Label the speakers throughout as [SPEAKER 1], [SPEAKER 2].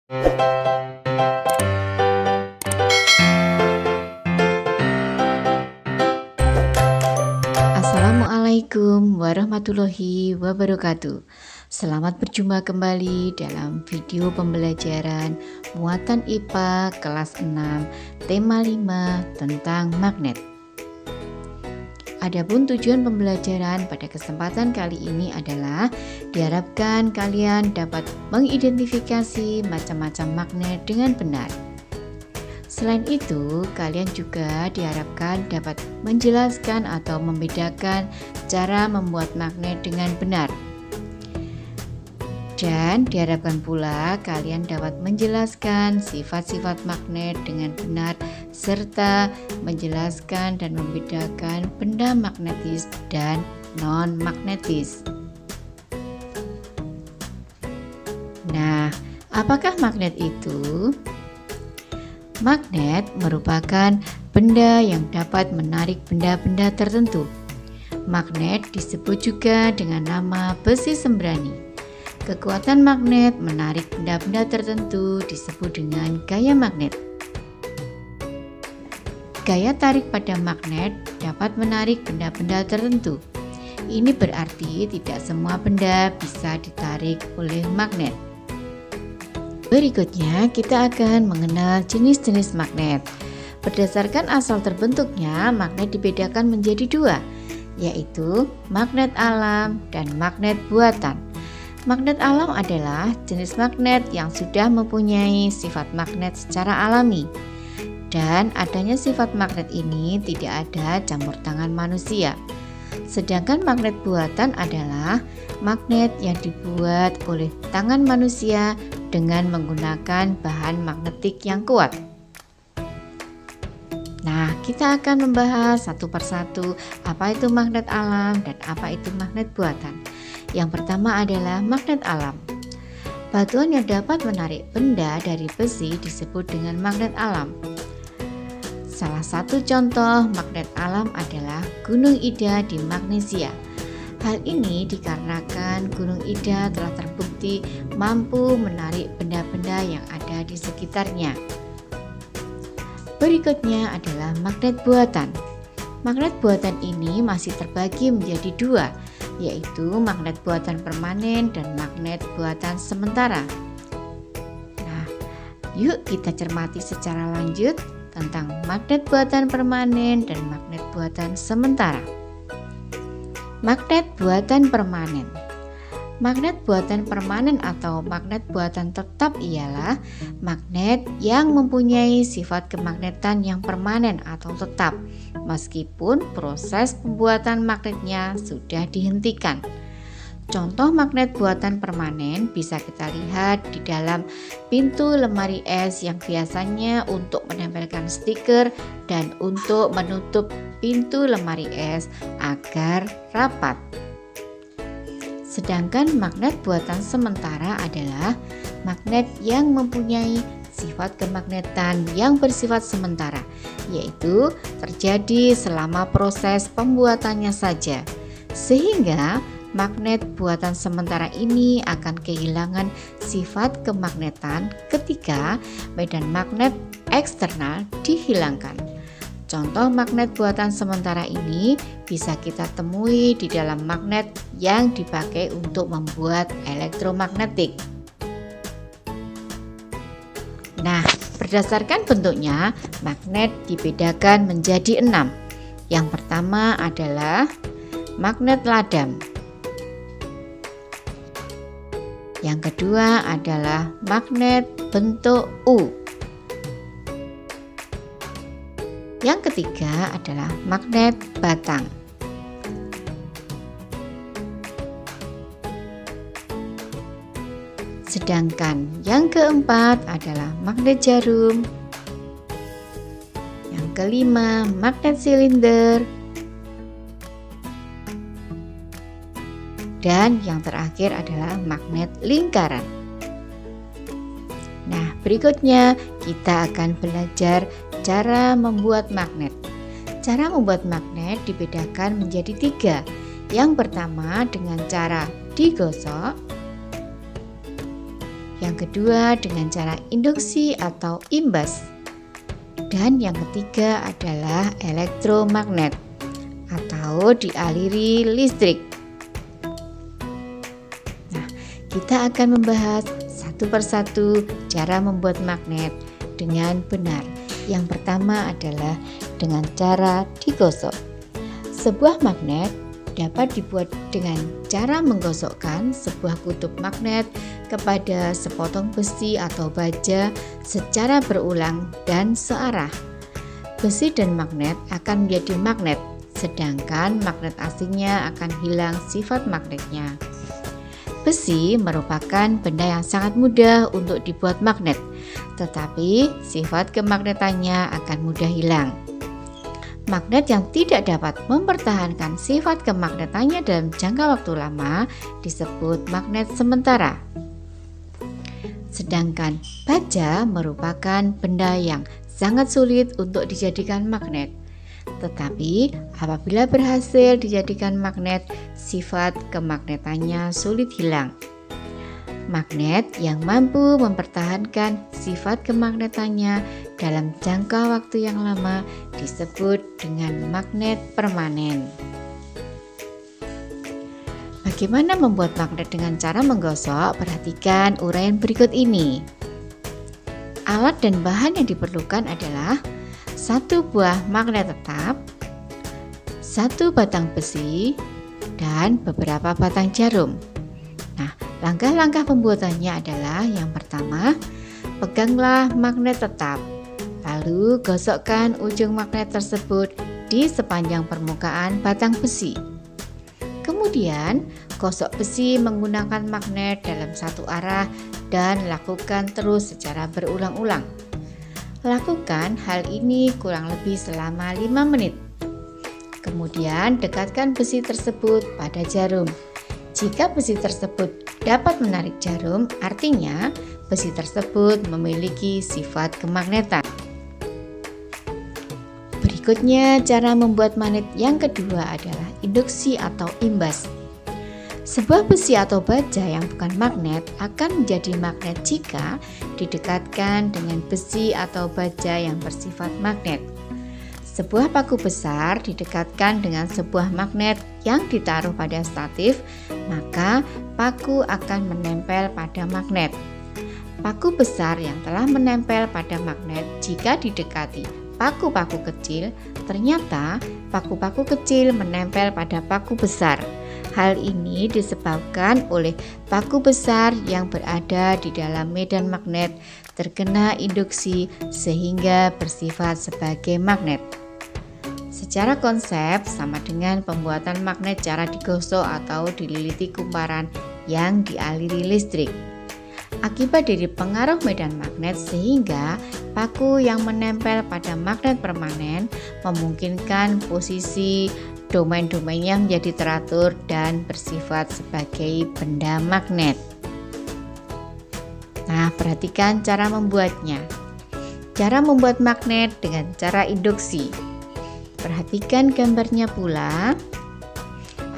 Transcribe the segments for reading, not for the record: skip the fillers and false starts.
[SPEAKER 1] Assalamualaikum warahmatullahi wabarakatuh. Selamat berjumpa kembali dalam video pembelajaran muatan IPA kelas 6 tema 5 tentang magnet. Adapun tujuan pembelajaran pada kesempatan kali ini adalah diharapkan kalian dapat mengidentifikasi macam-macam magnet dengan benar. Selain itu, kalian juga diharapkan dapat menjelaskan atau membedakan cara membuat magnet dengan benar. Dan diharapkan pula kalian dapat menjelaskan sifat-sifat magnet dengan benar serta menjelaskan dan membedakan benda magnetis dan non-magnetis. Nah, apakah magnet itu? Magnet merupakan benda yang dapat menarik benda-benda tertentu. Magnet disebut juga dengan nama besi sembrani. Kekuatan magnet menarik benda-benda tertentu disebut dengan gaya magnet. Gaya tarik pada magnet dapat menarik benda-benda tertentu. Ini berarti tidak semua benda bisa ditarik oleh magnet. Berikutnya kita akan mengenal jenis-jenis magnet. Berdasarkan asal terbentuknya, magnet dibedakan menjadi dua, yaitu magnet alam dan magnet buatan. Magnet alam adalah jenis magnet yang sudah mempunyai sifat magnet secara alami, dan adanya sifat magnet ini tidak ada campur tangan manusia. Sedangkan magnet buatan adalah magnet yang dibuat oleh tangan manusia dengan menggunakan bahan magnetik yang kuat. Nah, kita akan membahas satu persatu apa itu magnet alam dan apa itu magnet buatan. Yang pertama adalah magnet alam. Batuan yang dapat menarik benda dari besi disebut dengan magnet alam. Salah satu contoh magnet alam adalah Gunung Ida di Magnesia. Hal ini dikarenakan Gunung Ida telah terbukti mampu menarik benda-benda yang ada di sekitarnya. Berikutnya adalah magnet buatan. Magnet buatan ini masih terbagi menjadi dua, yaitu magnet buatan permanen dan magnet buatan sementara. Nah, yuk kita cermati secara lanjut tentang magnet buatan permanen dan magnet buatan sementara. Magnet buatan permanen. Magnet buatan permanen atau magnet buatan tetap ialah magnet yang mempunyai sifat kemagnetan yang permanen atau tetap, meskipun proses pembuatan magnetnya sudah dihentikan. Contoh magnet buatan permanen bisa kita lihat di dalam pintu lemari es yang biasanya untuk menempelkan stiker dan untuk menutup pintu lemari es agar rapat. Sedangkan magnet buatan sementara adalah magnet yang mempunyai sifat kemagnetan yang bersifat sementara, yaitu terjadi selama proses pembuatannya saja, sehingga magnet buatan sementara ini akan kehilangan sifat kemagnetan ketika medan magnet eksternal dihilangkan. Contoh magnet buatan sementara ini bisa kita temui di dalam magnet yang dipakai untuk membuat elektromagnetik. Nah, berdasarkan bentuknya, magnet dibedakan menjadi 6. Yang pertama adalah magnet ladam. Yang kedua adalah magnet bentuk U. Yang ketiga adalah magnet batang. Sedangkan yang keempat adalah magnet jarum. Yang kelima magnet silinder. Dan yang terakhir adalah magnet lingkaran. Nah, berikutnya kita akan belajar cara membuat magnet. Cara membuat magnet dibedakan menjadi 3. Yang pertama dengan cara digosok. Yang kedua dengan cara induksi atau imbas. Dan yang ketiga adalah elektromagnet atau dialiri listrik. Nah, kita akan membahas satu persatu cara membuat magnet dengan benar. Yang pertama adalah dengan cara digosok. Sebuah magnet dapat dibuat dengan cara menggosokkan sebuah kutub magnet kepada sepotong besi atau baja secara berulang dan searah. Besi dan magnet akan menjadi magnet, sedangkan magnet asingnya akan hilang sifat magnetnya. Besi merupakan benda yang sangat mudah untuk dibuat magnet, tetapi sifat kemagnetannya akan mudah hilang. Magnet yang tidak dapat mempertahankan sifat kemagnetannya dalam jangka waktu lama disebut magnet sementara. Sedangkan baja merupakan benda yang sangat sulit untuk dijadikan magnet. Tetapi apabila berhasil dijadikan magnet, sifat kemagnetannya sulit hilang. Magnet yang mampu mempertahankan sifat kemagnetannya dalam jangka waktu yang lama disebut dengan magnet permanen. Bagaimana membuat magnet dengan cara menggosok? Perhatikan uraian berikut ini. Alat dan bahan yang diperlukan adalah satu buah magnet tetap, satu batang besi, dan beberapa batang jarum. Nah, langkah-langkah pembuatannya adalah yang pertama, peganglah magnet tetap, lalu gosokkan ujung magnet tersebut di sepanjang permukaan batang besi. Kemudian, gosok besi menggunakan magnet dalam satu arah dan lakukan terus secara berulang-ulang. Lakukan hal ini kurang lebih selama 5 menit. Kemudian, dekatkan besi tersebut pada jarum. Jika besi tersebut dapat menarik jarum, artinya besi tersebut memiliki sifat kemagnetan. Berikutnya, cara membuat magnet yang kedua adalah induksi atau imbas. Sebuah besi atau baja yang bukan magnet akan menjadi magnet jika didekatkan dengan besi atau baja yang bersifat magnet. Sebuah paku besar didekatkan dengan sebuah magnet yang ditaruh pada statif, maka paku akan menempel pada magnet. Paku besar yang telah menempel pada magnet jika didekati paku-paku kecil, ternyata paku-paku kecil menempel pada paku besar. Hal ini disebabkan oleh paku besar yang berada di dalam medan magnet terkena induksi sehingga bersifat sebagai magnet. Secara konsep sama dengan pembuatan magnet cara digosok atau dililiti kumparan yang dialiri listrik. Akibat dari pengaruh medan magnet sehingga paku yang menempel pada magnet permanen memungkinkan posisi domain-domainnya menjadi teratur dan bersifat sebagai benda magnet. Nah, perhatikan cara membuatnya. Cara membuat magnet dengan cara induksi. Perhatikan gambarnya pula.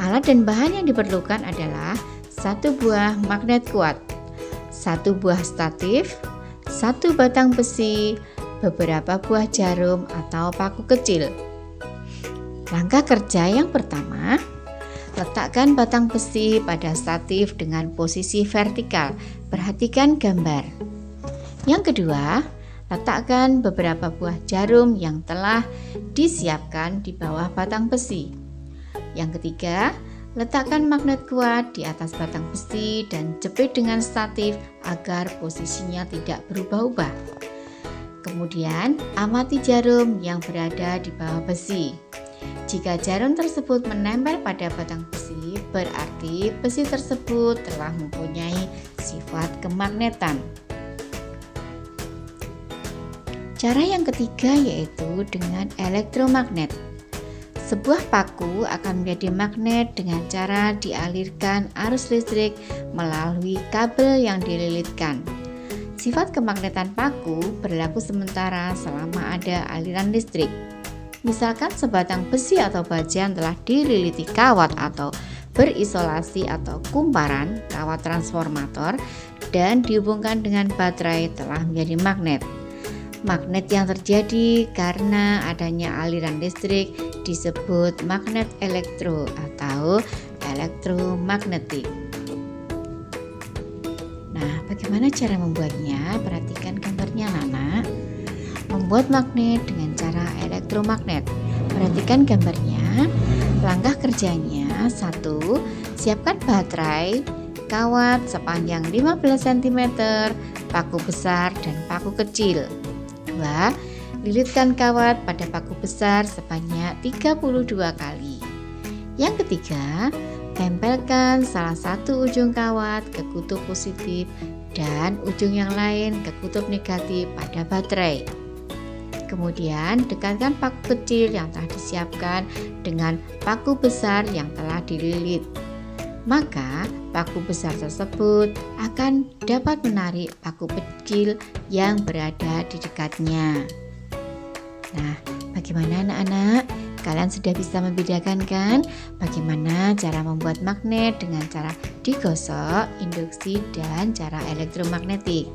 [SPEAKER 1] Alat dan bahan yang diperlukan adalah satu buah magnet kuat, satu buah statif, satu batang besi, beberapa buah jarum atau paku kecil. Langkah kerja yang pertama, letakkan batang besi pada statif dengan posisi vertikal. Perhatikan gambar. Yang kedua, letakkan beberapa buah jarum yang telah disiapkan di bawah batang besi. Yang ketiga, letakkan magnet kuat di atas batang besi dan jepit dengan statif agar posisinya tidak berubah-ubah. Kemudian, amati jarum yang berada di bawah besi. Jika jarum tersebut menempel pada batang besi, berarti besi tersebut telah mempunyai sifat kemagnetan. Cara yang ketiga yaitu dengan elektromagnet. Sebuah paku akan menjadi magnet dengan cara dialirkan arus listrik melalui kabel yang dililitkan. Sifat kemagnetan paku berlaku sementara selama ada aliran listrik. Misalkan sebatang besi atau baja yang telah dililiti kawat atau berisolasi atau kumparan kawat transformator dan dihubungkan dengan baterai telah menjadi magnet. Magnet yang terjadi karena adanya aliran listrik disebut magnet elektro atau elektromagnetik. Nah, bagaimana cara membuatnya? Perhatikan gambarnya, Nana. Membuat magnet dengan cara elektromagnet. Perhatikan gambarnya. Langkah kerjanya: 1. Siapkan baterai, kawat sepanjang 15 cm, paku besar dan paku kecil. 2. Lilitkan kawat pada paku besar sebanyak 32 kali. Yang ketiga, tempelkan salah satu ujung kawat ke kutub positif dan ujung yang lain ke kutub negatif pada baterai. Kemudian dekatkan paku kecil yang telah disiapkan dengan paku besar yang telah dililit. Maka paku besar tersebut akan dapat menarik paku kecil yang berada di dekatnya. Nah, bagaimana anak-anak? Kalian sudah bisa membedakan kan bagaimana cara membuat magnet dengan cara digosok, induksi, dan cara elektromagnetik.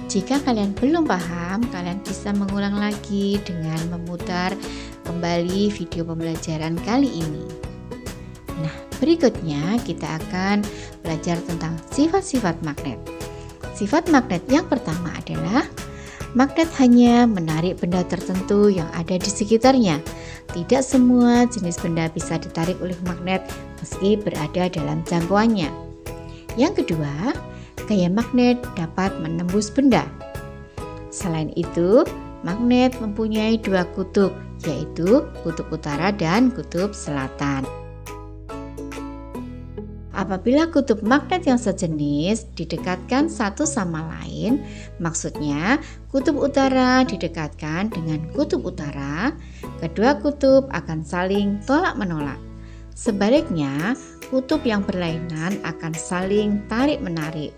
[SPEAKER 1] Jika kalian belum paham, kalian bisa mengulang lagi dengan memutar kembali video pembelajaran kali ini. Nah, berikutnya kita akan belajar tentang sifat-sifat magnet. Sifat magnet yang pertama adalah magnet hanya menarik benda tertentu yang ada di sekitarnya. Tidak semua jenis benda bisa ditarik oleh magnet meski berada dalam jangkauannya. Yang kedua, gaya magnet dapat menembus benda. Selain itu, magnet mempunyai dua kutub, yaitu kutub utara dan kutub selatan. Apabila kutub magnet yang sejenis didekatkan satu sama lain, maksudnya kutub utara didekatkan dengan kutub utara, kedua kutub akan saling tolak-menolak. Sebaliknya, kutub yang berlainan akan saling tarik-menarik,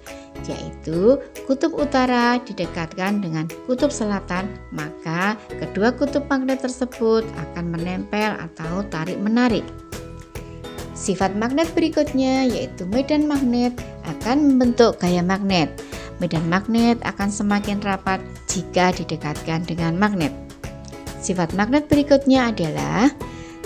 [SPEAKER 1] yaitu kutub utara didekatkan dengan kutub selatan, maka kedua kutub magnet tersebut akan menempel atau tarik-menarik. Sifat magnet berikutnya yaitu medan magnet akan membentuk gaya magnet. Medan magnet akan semakin rapat jika didekatkan dengan magnet. Sifat magnet berikutnya adalah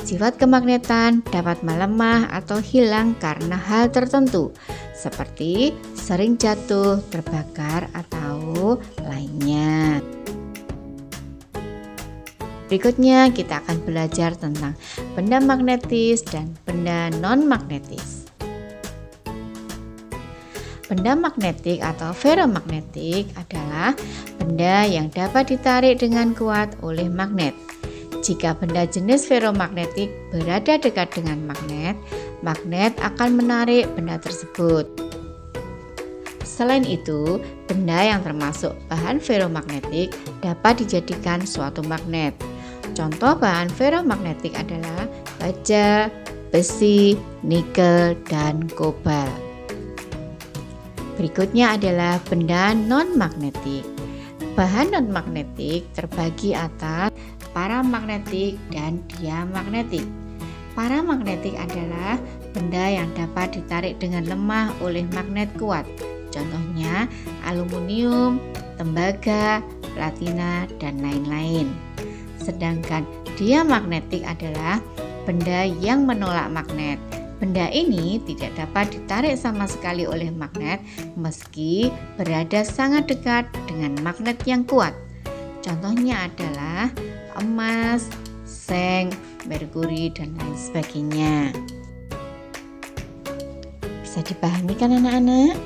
[SPEAKER 1] sifat kemagnetan dapat melemah atau hilang karena hal tertentu, seperti sering jatuh, terbakar, atau lainnya. Berikutnya kita akan belajar tentang benda magnetis dan benda non-magnetis. Benda magnetik atau ferromagnetik adalah benda yang dapat ditarik dengan kuat oleh magnet. Jika benda jenis ferromagnetik berada dekat dengan magnet, magnet akan menarik benda tersebut. Selain itu, benda yang termasuk bahan ferromagnetik dapat dijadikan suatu magnet. Contoh bahan ferromagnetik adalah baja, besi, nikel, dan kobalt. Berikutnya adalah benda non-magnetik. Bahan non-magnetik terbagi atas paramagnetik dan diamagnetik. Paramagnetik adalah benda yang dapat ditarik dengan lemah oleh magnet kuat. Contohnya aluminium, tembaga, platina, dan lain-lain. Sedangkan diamagnetik adalah benda yang menolak magnet. Benda ini tidak dapat ditarik sama sekali oleh magnet meski berada sangat dekat dengan magnet yang kuat. Contohnya adalah emas, seng, merkuri, dan lain sebagainya. Bisa dipahami kan anak-anak?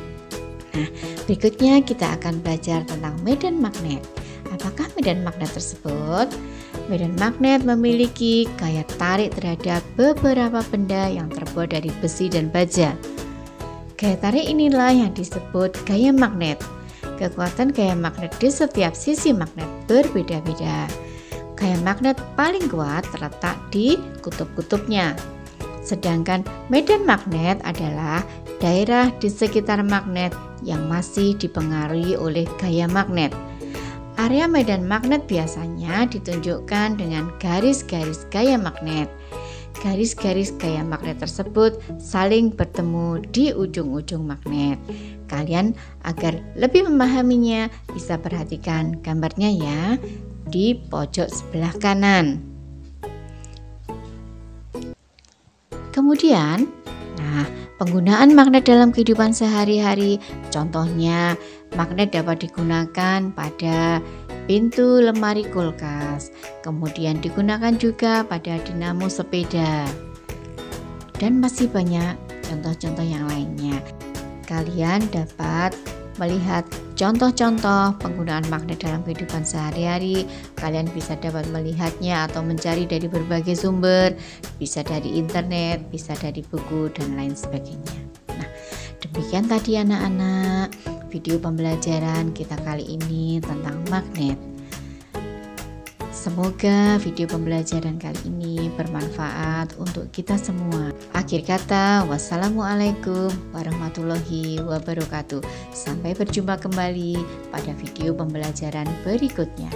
[SPEAKER 1] Nah, berikutnya kita akan belajar tentang medan magnet. Apakah medan magnet tersebut? Medan magnet memiliki gaya tarik terhadap beberapa benda yang terbuat dari besi dan baja. Gaya tarik inilah yang disebut gaya magnet. Kekuatan gaya magnet di setiap sisi magnet berbeda-beda. Gaya magnet paling kuat terletak di kutub-kutubnya. Sedangkan medan magnet adalah daerah di sekitar magnet yang masih dipengaruhi oleh gaya magnet. Area medan magnet biasanya ditunjukkan dengan garis-garis gaya magnet. garis-garis gaya magnet tersebut saling bertemu di ujung-ujung magnet. Kalian agar lebih memahaminya bisa perhatikan gambarnya ya di pojok sebelah kanan. Kemudian, penggunaan magnet dalam kehidupan sehari-hari, contohnya magnet dapat digunakan pada pintu lemari kulkas, kemudian digunakan juga pada dinamo sepeda, dan masih banyak contoh-contoh yang lainnya. Kalian dapat melihat contoh-contoh penggunaan magnet dalam kehidupan sehari-hari. Kalian bisa dapat melihatnya atau mencari dari berbagai sumber, bisa dari internet, bisa dari buku, dan lain sebagainya. Nah, demikian tadi anak-anak video pembelajaran kita kali ini tentang magnet. Semoga video pembelajaran kali ini bermanfaat untuk kita semua. Akhir kata, wassalamualaikum warahmatullahi wabarakatuh. Sampai berjumpa kembali pada video pembelajaran berikutnya.